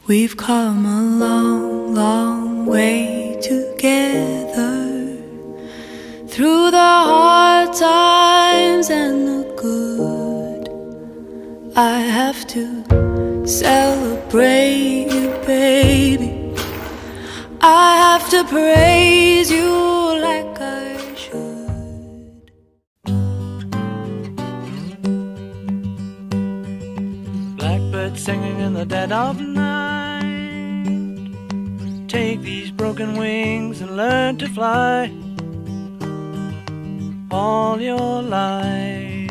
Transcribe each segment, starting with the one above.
We've come a long, long way together, through the hard times and the good. I have to celebrate you, baby. I have to praise you like I should. Blackbird singing in the dead of night. Take these broken wings and learn to fly. All your life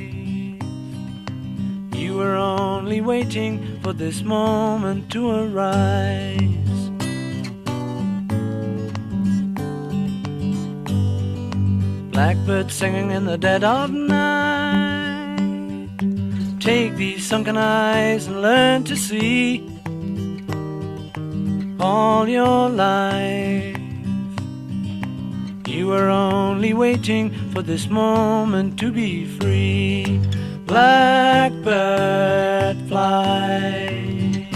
you were only waiting for this moment to arise. Blackbird singing in the dead of night. Take these sunken eyes and learn to see. All your life you were only waiting for this moment to be free. Blackbird fly,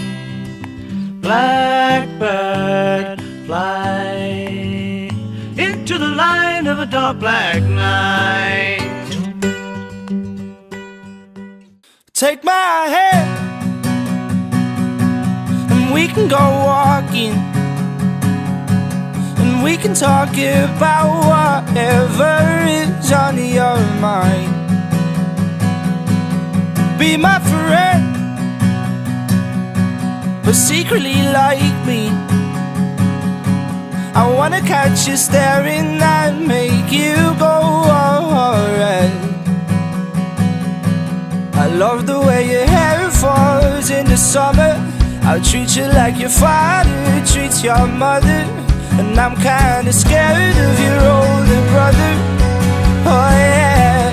blackbird fly, into the light of a dark black night. Take my hand and we can go walking, and we can talk about whatever is on your mind. Be my friend, but secretly like me. I wanna catch you staring and make you go alright. I love the way your hair falls in the summer. I'll treat you like your father treats your mother. And I'm kinda scared of your older brother. Oh yeah.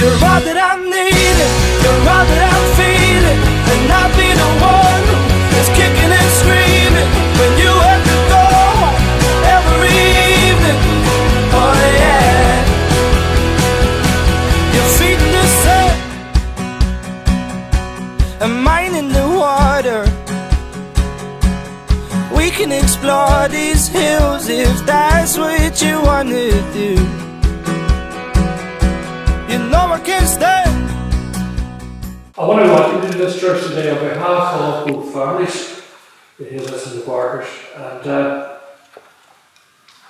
You're all that I'm needing, you're all that I'm feeling, and I'll be the one that's kicking and screaming when you have to go home every evening. Oh yeah. Your feet in the sand and mine in the water. We can explore these hills if that's what you wanna do. You know I can't stand. I want to welcome you to this church today on behalf of both families, the Hazels and the Barkers, and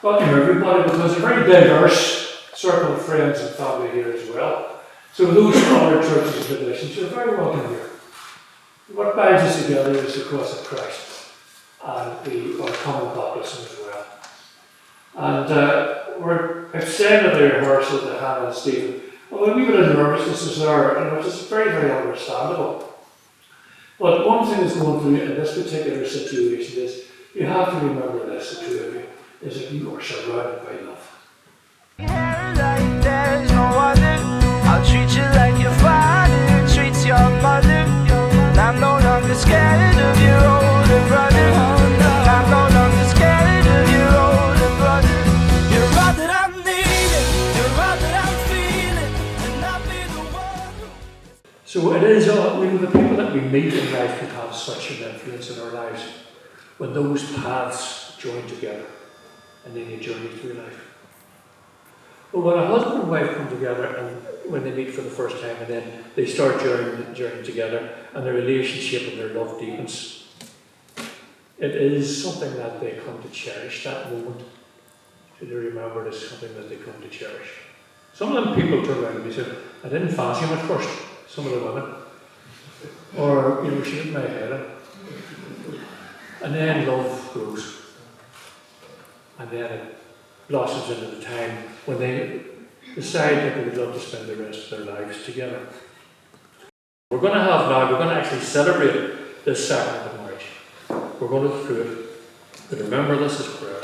welcome everybody, because a very diverse circle of friends and family here as well. So those from other churches and traditions, you're very welcome here. What binds us together is the cross of Christ and our common baptism as well. And we're extending the rehearsal to Hannah and Stephen. Well, a wee bit of nervousness is there, which is very, very understandable. But one thing that's going through in this particular situation is you have to remember this, the two of you, is that you are surrounded by love. Like there's no other. I'll treat you like your father treats your mother. And I'm no longer scared of your older brother. I'm no longer scared of your older brother. You're all that I'm needing, you're all that I'm feeling, and I'll be the one. So it is, the people that we meet in life can have such an influence in our lives when those paths join together and then you journey through life. But when a husband and wife come together and when they meet for the first time and then they start journeying together and their relationship and their love deepens, it is something that they come to cherish, that moment. So they remember it as something that they come to cherish. Some of them people turn around and they say, I didn't fancy him at first, some of the women. Or, she hit my head in. And then love grows. And then it blossoms into the time when they decide that they would love to spend the rest of their lives together. We're going to actually celebrate this sacrament of marriage. We're going to go through it. But remember this is prayer.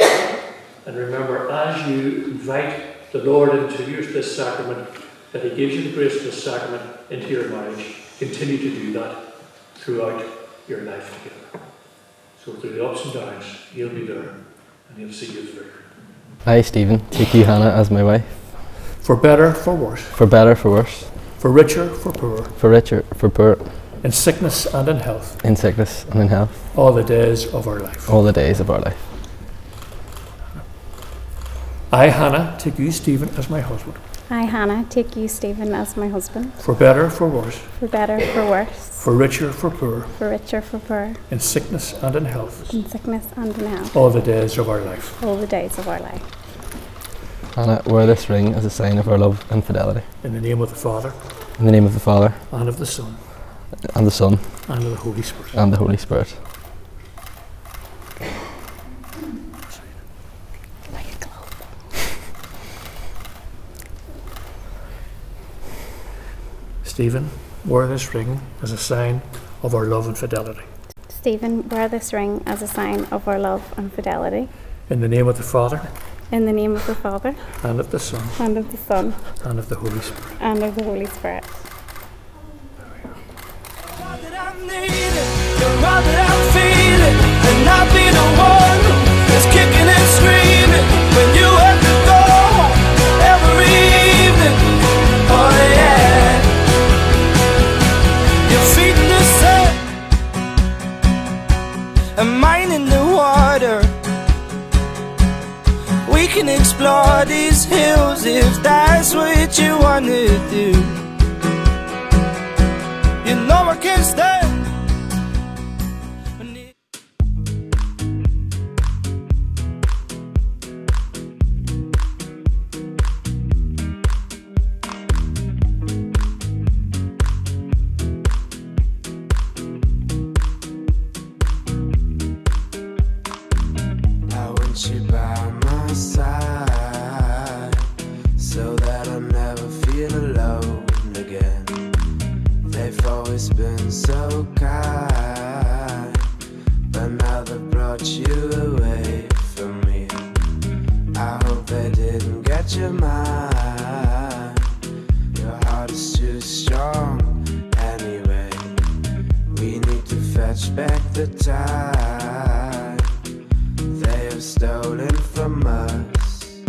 And remember, as you invite the Lord into this sacrament, that He gives you the grace of this sacrament into your marriage, continue to do that throughout your life together. So through the ups and downs, He'll be there and He'll see you through. I, Stephen, take you, Hannah, as my wife. For better, for worse. For better, for worse. For richer, for poorer. For richer, for poorer. in sickness and in health, in sickness and in health, all the days of our life. all the days of our life. I, Hannah, take you, Stephen, as my husband, I, Hannah, take you, Stephen, as my husband, for better, for worse, for better, for worse, for richer, for poorer, for richer, for poorer, in sickness and in health, in sickness and in health, all the days of our life. all the days of our life. Hannah, wear this ring as a sign of our love and fidelity. In the name of the Father, In the name of the Father, and of the Son, and the Son, and of the Holy Spirit. and the Holy Spirit. Stephen, wear this ring as a sign of our love and fidelity. Stephen, wear this ring as a sign of our love and fidelity. In the name of the Father, In the name of the Father, and of the Son, and of the Son, and of the Holy Spirit. and of the Holy Spirit. All that I need it, you're all that I'm feeling, and I'll be the one that's kicking and screaming when you have to go home every evening. Oh yeah, your feet in the sand and mine in the water. We can explore these hills if that's what you wanna do. You know I can't stand. I want you by my side so that I never feel alone again. They've always been so kind, but now they've brought you away from me. I hope they didn't get your mind. Your heart is too strong anyway. We need to fetch back the time they have stolen from us.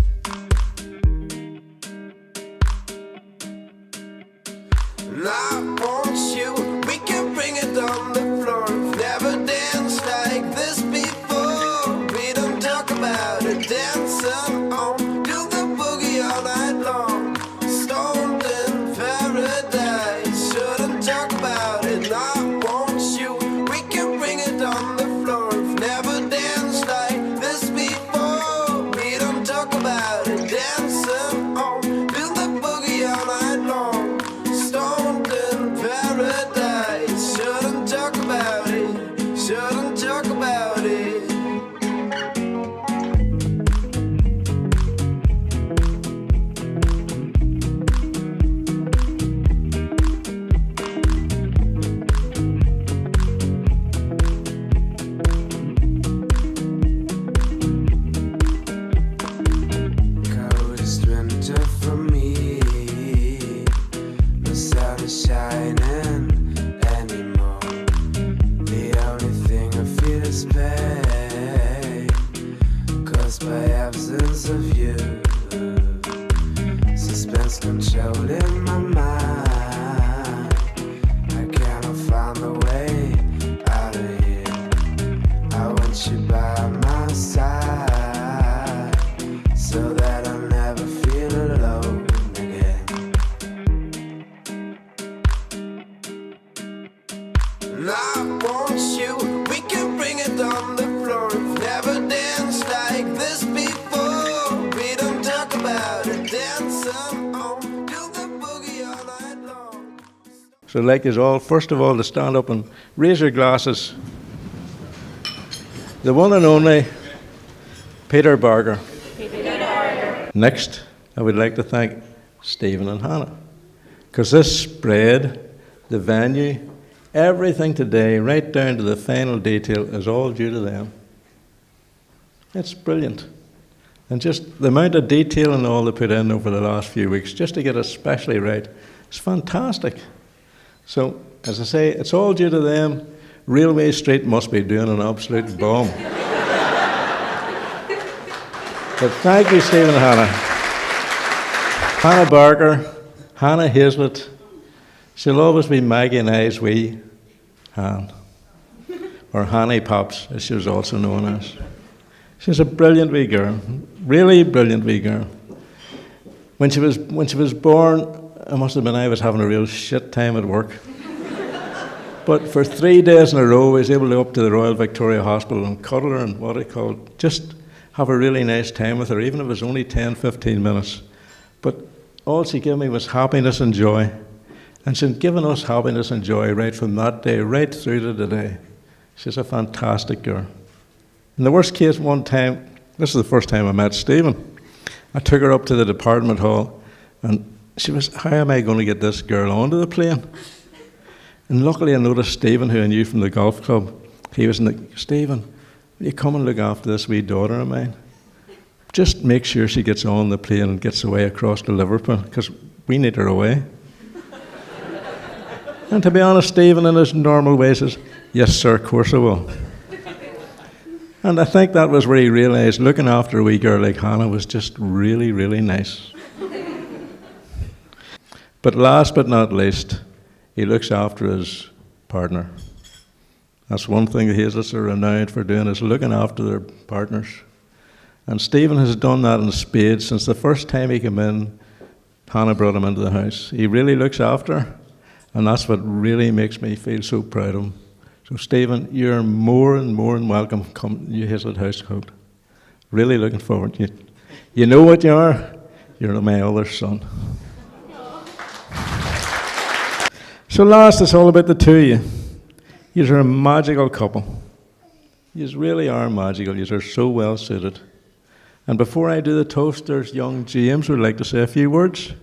And I want you, we can bring it on the floor. We've never danced like this before. We don't talk about it, dancing on, do the boogie all night long. Stoned in paradise, shouldn't talk about it. And I want you, we can bring it on the floor. We've never danced like this before. We don't talk about it, dancing on, do the boogie all night long. Stoned in paradise, shouldn't talk about it, shouldn't talk about it. Coldest winter for me, no sun is shining anymore. The only thing I feel is pain, caused by absence of you. Suspense controlling my mind. I cannot find a way out of here. I want you by my side so that I'll never feel alone again. And I want you, we can bring it on the floor. We've never danced like this before. We don't talk about it, dancing on, do the boogie all night long. So I'd like us all, first of all, to stand up and raise your glasses. The one and only Peter Barker. Next, I would like to thank Stephen and Hannah, because this spread, the venue, everything today, right down to the final detail, is all due to them. It's brilliant. And just the amount of detail and all they put in over the last few weeks, just to get it especially right, it's fantastic. So, as I say, it's all due to them. Railway Street must be doing an absolute bomb. But thank you, Stephen and Hannah. Hannah Barker, Hannah Hazlett. She'll always be Maggie and I's wee. Han, or Hanny Pops, as she was also known as. She's a brilliant wee girl, really brilliant wee girl. When she was born, I must admit I was having a real shit time at work. But for 3 days in a row, I was able to go up to the Royal Victoria Hospital and cuddle her and what I call just have a really nice time with her, even if it was only 10, 15 minutes. But all she gave me was happiness and joy. And she's given us happiness and joy right from that day, right through to today. She's a fantastic girl. In the worst case, one time, this is the first time I met Stephen, I took her up to the department hall, and she was, how am I going to get this girl onto the plane? And luckily I noticed Stephen, who I knew from the golf club. He was in the, Stephen, will you come and look after this wee daughter of mine? Just make sure she gets on the plane and gets away across to Liverpool, because we need her away. And to be honest, Stephen in his normal way says, yes sir, of course I will. And I think that was where he realised looking after a wee girl like Hannah was just really, really nice. But last but not least, he looks after his partner. That's one thing the Hazlets are renowned for doing, is looking after their partners. And Stephen has done that in spades since the first time he came in. Hannah brought him into the house. He really looks after her, and that's what really makes me feel so proud of him. So Stephen, you're more and more than welcome to come to New Hazlet House Code. Really looking forward to it. You know what you are? You're my other son. So last, it's all about the two of you. You are a magical couple. You really are magical. You are so well suited. And before I do the toast, there's young James who would like to say a few words.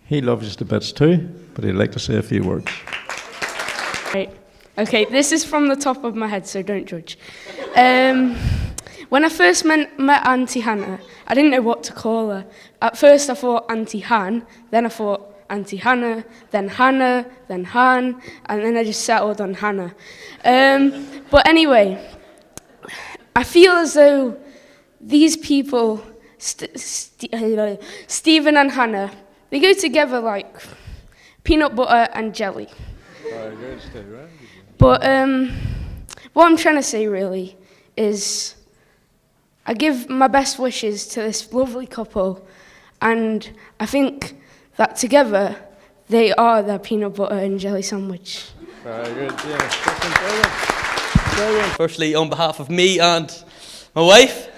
He loves you to bits too, but he'd like to say a few words. Right. Okay, this is from the top of my head, so don't judge. When I first met Auntie Hannah, I didn't know what to call her. At first I thought Auntie Han, then I thought Auntie Hannah, then Han, and then I just settled on Hannah. But anyway, I feel as though these people, Stephen and Hannah, they go together like peanut butter and jelly. But what I'm trying to say really is I give my best wishes to this lovely couple, and I think that together they are the peanut butter and jelly sandwich. Very good, James. Firstly, on behalf of me and my wife,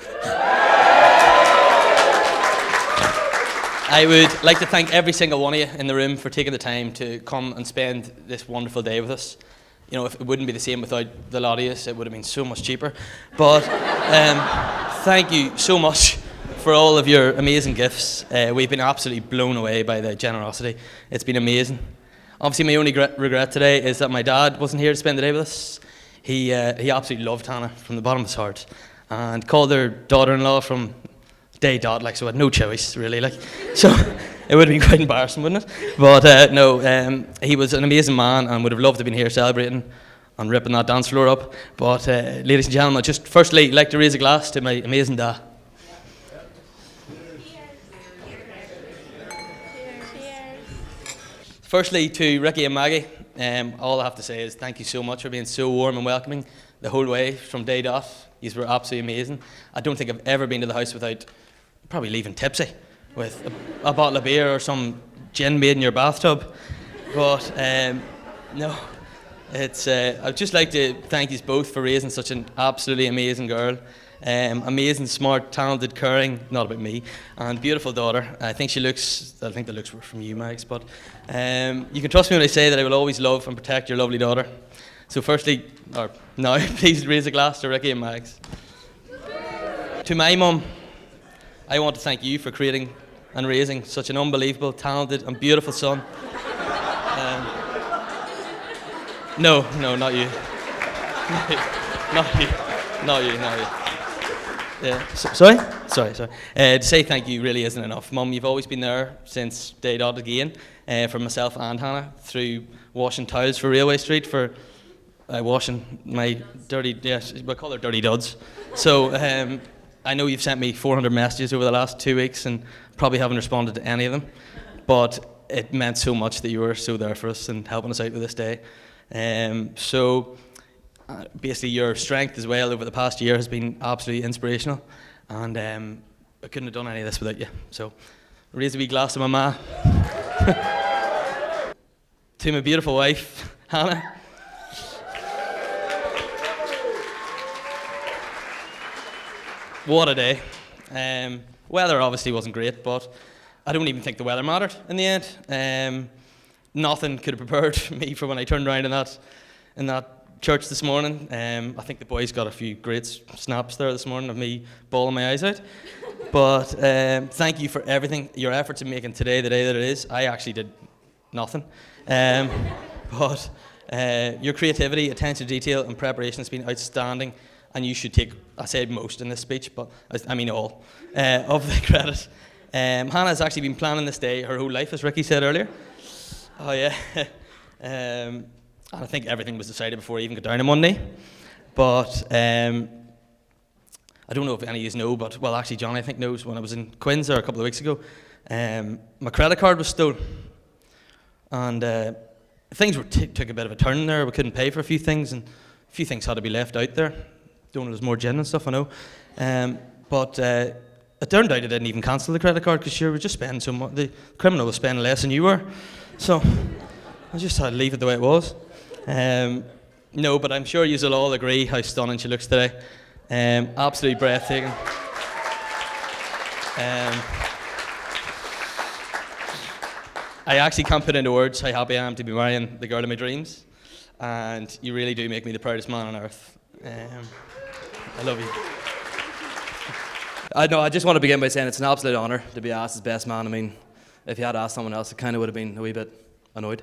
I would like to thank every single one of you in the room for taking the time to come and spend this wonderful day with us. You know, if it wouldn't be the same without the lot of you, it would have been so much cheaper. But thank you so much for all of your amazing gifts. We've been absolutely blown away by the generosity. It's been amazing. Obviously, my only regret today is that my dad wasn't here to spend the day with us. He absolutely loved Hannah from the bottom of his heart, and called their daughter-in-law from day dot, like, so had no choice really, like. So it would have been quite embarrassing, wouldn't it? But no, he was an amazing man and would have loved to have been here celebrating and ripping that dance floor up. But ladies and gentlemen, I'd just firstly like to raise a glass to my amazing dad. Firstly, to Ricky and Maggie, all I have to say is thank you so much for being so warm and welcoming the whole way from day dot. You were absolutely amazing. I don't think I've ever been to the house without probably leaving tipsy with a bottle of beer or some gin made in your bathtub. But no, it's. I'd just like to thank you both for raising such an absolutely amazing girl. Amazing, smart, talented, caring, not about me, and beautiful daughter. I think the looks were from you, Max, but you can trust me when I say that I will always love and protect your lovely daughter. So firstly, or now, please raise a glass to Ricky and Max. To my mum, I want to thank you for creating and raising such an unbelievable, talented and beautiful son. No, not you. Not you. Yeah. Sorry. To say thank you really isn't enough. Mum, you've always been there since day dot again, for myself and Hannah, through washing towels for Railway Street, for washing my dirty, we call her dirty duds. So I know you've sent me 400 messages over the last 2 weeks and probably haven't responded to any of them, but it meant so much that you were so there for us and helping us out with this day. So basically your strength as well over the past year has been absolutely inspirational, and I couldn't have done any of this without you. So raise a wee glass to my ma. To my beautiful wife, Hannah. What a day. Weather obviously wasn't great, but I don't even think the weather mattered in the end. Nothing could have prepared me for when I turned around in that church this morning. I think the boys got a few great snaps there this morning of me bawling my eyes out. But thank you for everything, your efforts in making today the day that it is. I actually did nothing. But your creativity, attention to detail, and preparation has been outstanding. And you should take, I said most in this speech, but I mean all, of the credit. Hannah's actually been planning this day her whole life, as Ricky said earlier. Oh yeah. And I think everything was decided before I even got down on Monday. But I don't know if any of you know, but, well, actually Johnny I think knows, when I was in Quins there a couple of weeks ago, my credit card was stolen. And things took a bit of a turn there. We couldn't pay for a few things, and a few things had to be left out there. Don't know, there's more gin and stuff, I know. But it turned out I didn't even cancel the credit card because you were just spending so much. The criminal was spending less than you were. So I just had to leave it the way it was. No, but I'm sure you'll all agree how stunning she looks today. Absolutely breathtaking. I actually can't put into words how happy I am to be marrying the girl of my dreams. And you really do make me the proudest man on earth. I love you. I just want to begin by saying it's an absolute honour to be asked as best man. I mean, if you had asked someone else, it kind of would have been a wee bit annoyed.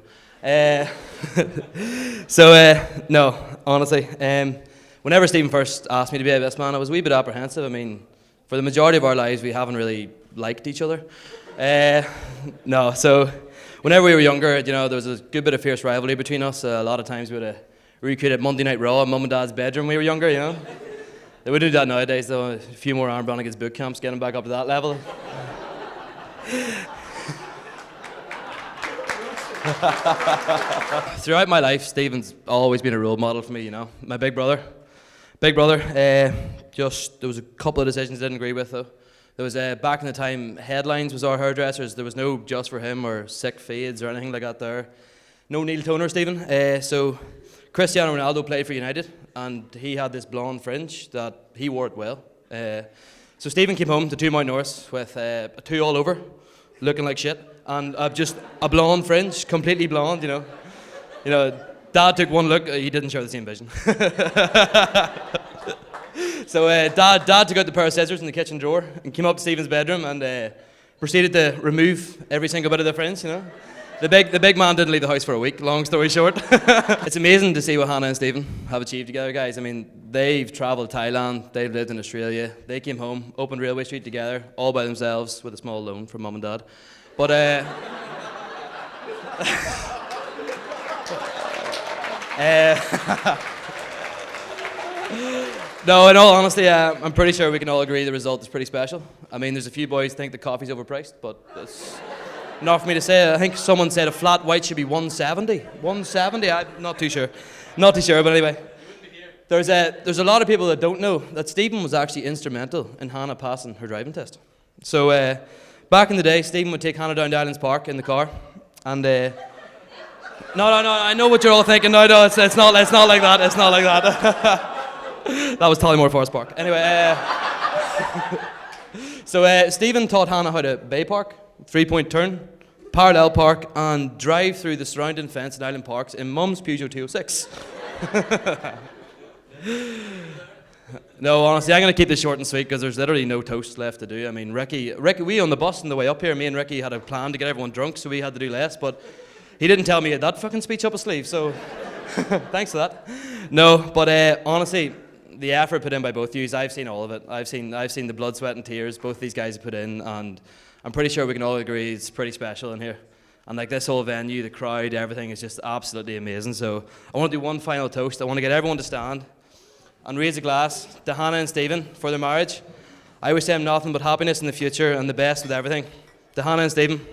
No, honestly, whenever Stephen first asked me to be a best man, I was a wee bit apprehensive. I mean, for the majority of our lives, we haven't really liked each other. No, so whenever we were younger, you know, there was a good bit of fierce rivalry between us. A lot of times we would have recreated Monday Night Raw in Mum and Dad's bedroom when we were younger, you know. They would do that nowadays, though. A few more Aaron Brannigan's boot camps, getting back up to that level. Throughout my life, Stephen's always been a role model for me, you know. My big brother. There was a couple of decisions I didn't agree with, though. There was, back in the time, Headlines was our hairdressers. There was no Just For Him or Sick Fades or anything like that there. No Neil Toner, Stephen. So Cristiano Ronaldo played for United, and he had this blonde fringe that he wore it well. So Stephen came home to Two Mount Norris with a two all over, looking like shit, and just a blonde fringe, completely blonde, you know. You know, Dad took one look, he didn't share the same vision. So Dad took out the pair of scissors in the kitchen drawer and came up to Stephen's bedroom and proceeded to remove every single bit of the fringe, you know. The big man didn't leave the house for a week, long story short. It's amazing to see what Hannah and Stephen have achieved together, guys. I mean, they've travelled Thailand, they've lived in Australia, they came home, opened Railway Street together, all by themselves with a small loan from Mum and Dad. But, no, in all honesty, I'm pretty sure we can all agree the result is pretty special. I mean, there's a few boys think the coffee's overpriced, but it's not for me to say. I think someone said a flat white should be 170. 170? I'm not too sure. Not too sure, but anyway. There's a lot of people that don't know that Stephen was actually instrumental in Hannah passing her driving test. So back in the day, Stephen would take Hannah down to Islands Park in the car, and no, I know what you're all thinking. No, it's not like that. It's not like that. That was Tollymore Forest Park. Anyway, so Stephen taught Hannah how to bay park, 3-point turn, parallel park, and drive through the surrounding fence in Island Parks in Mum's Peugeot 206. No, honestly, I'm going to keep this short and sweet because there's literally no toast left to do. I mean, Ricky, we on the bus on the way up here, me and Ricky had a plan to get everyone drunk, so we had to do less, but he didn't tell me he had that fucking speech up his sleeve, so thanks for that. No, but honestly, the effort put in by both of you, I've seen all of it. I've seen the blood, sweat, and tears both these guys have put in, and I'm pretty sure we can all agree it's pretty special in here. And like this whole venue, the crowd, everything is just absolutely amazing. So I want to do one final toast. I want to get everyone to stand and raise a glass to Hannah and Stephen for their marriage. I wish them nothing but happiness in the future and the best with everything. To Hannah and Stephen.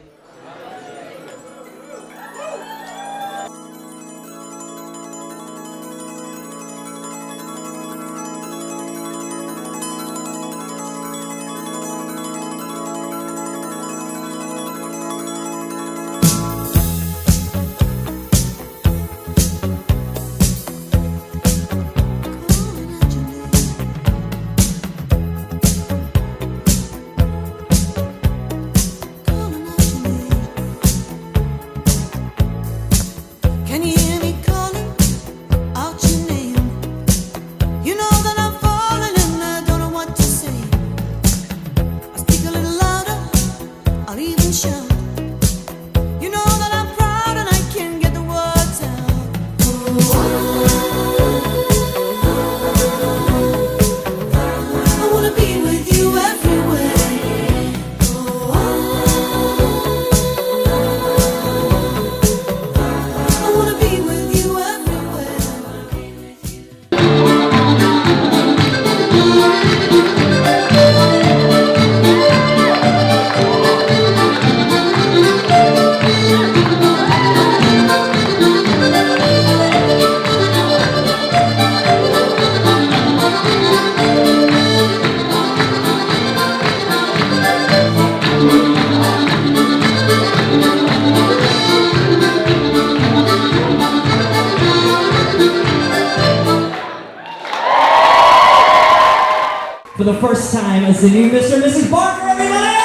for the first time as the new Mr. and Mrs. Barker, everybody!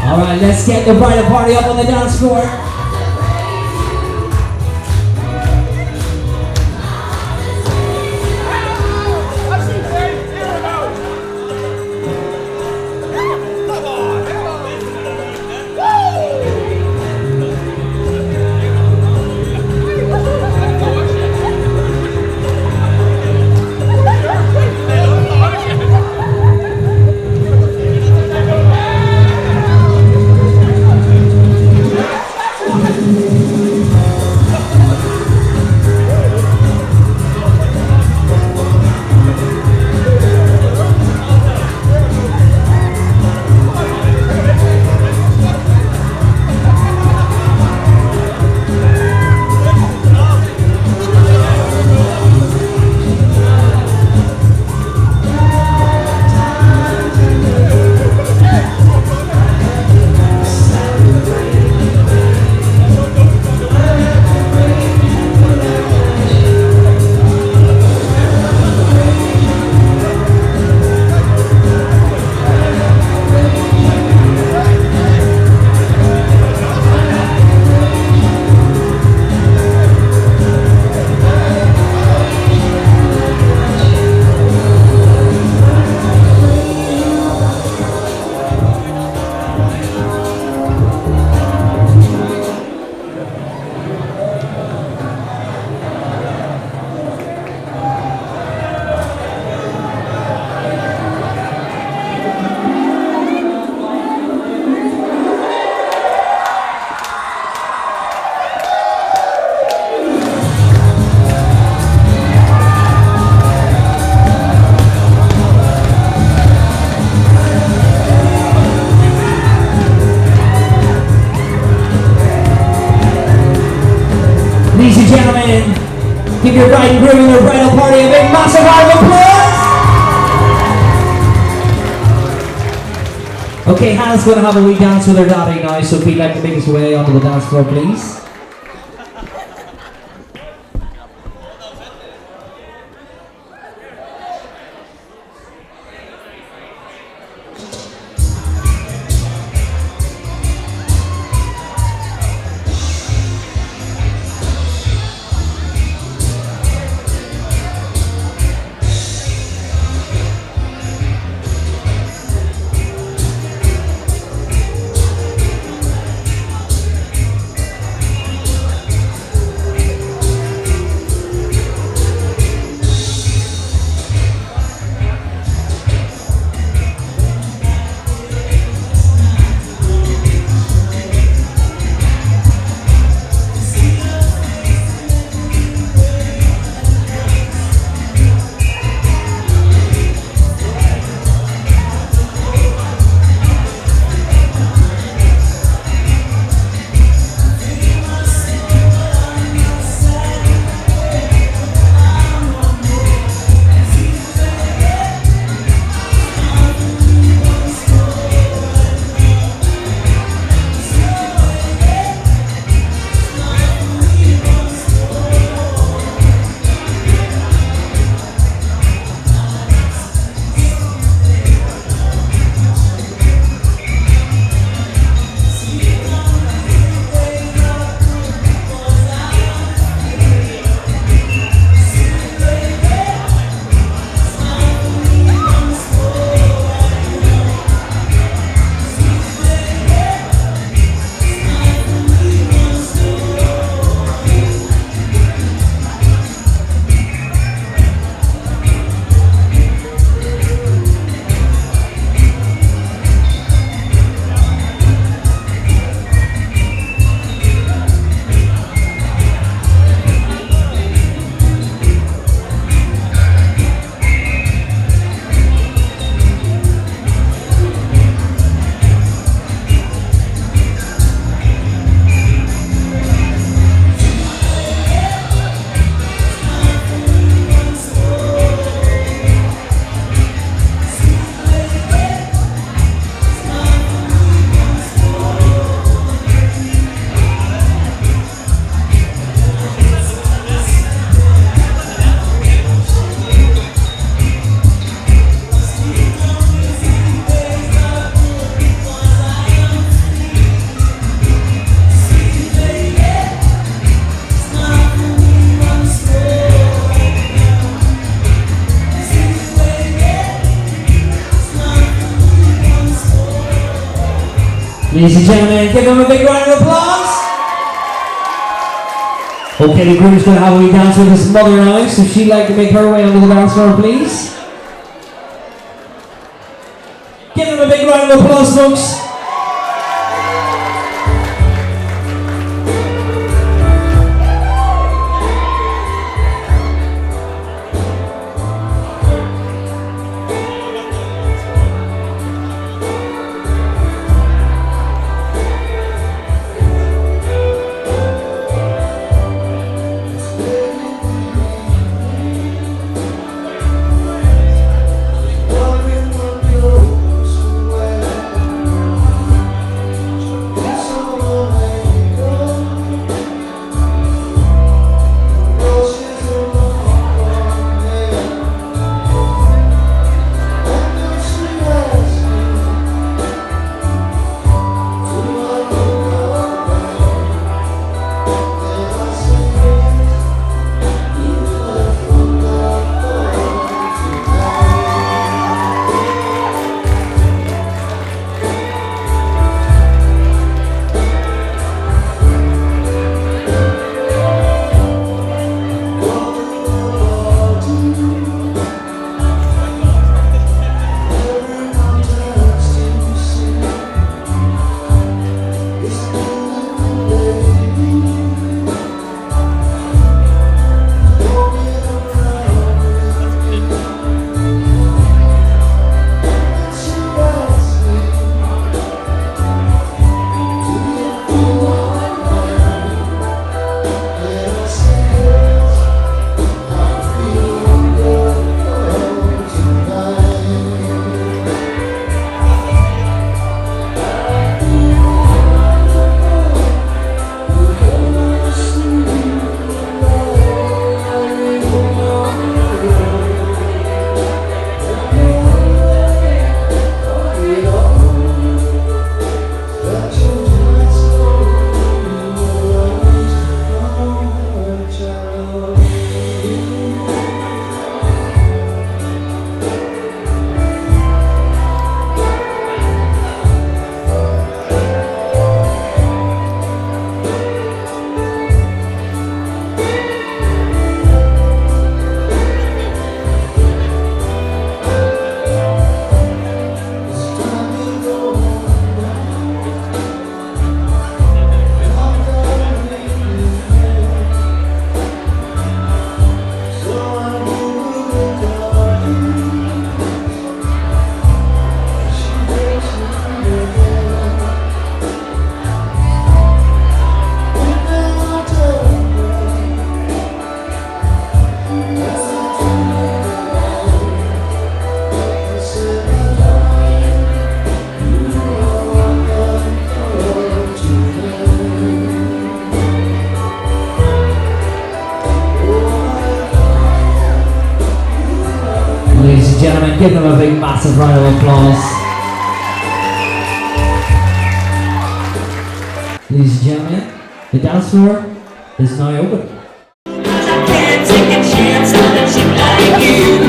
Alright, let's get the bridal party up on the dance floor. Ladies and gentlemen, give your bride and groom and their bridal party a big massive round of applause. Okay, Hannah's going to have a wee dance with her daddy now, so if you'd like to make us way onto the dance floor, please. Ladies and gentlemen, give them a big round of applause. Okay, the groom's going to have a wee dance with his mother now, so if she'd like to make her way onto the dance floor, please. Give them a big round of applause, folks. Ladies and gentlemen, give them a big massive round of applause. Ladies and gentlemen, the dance floor is now open. I can't take a chance on a chick like you.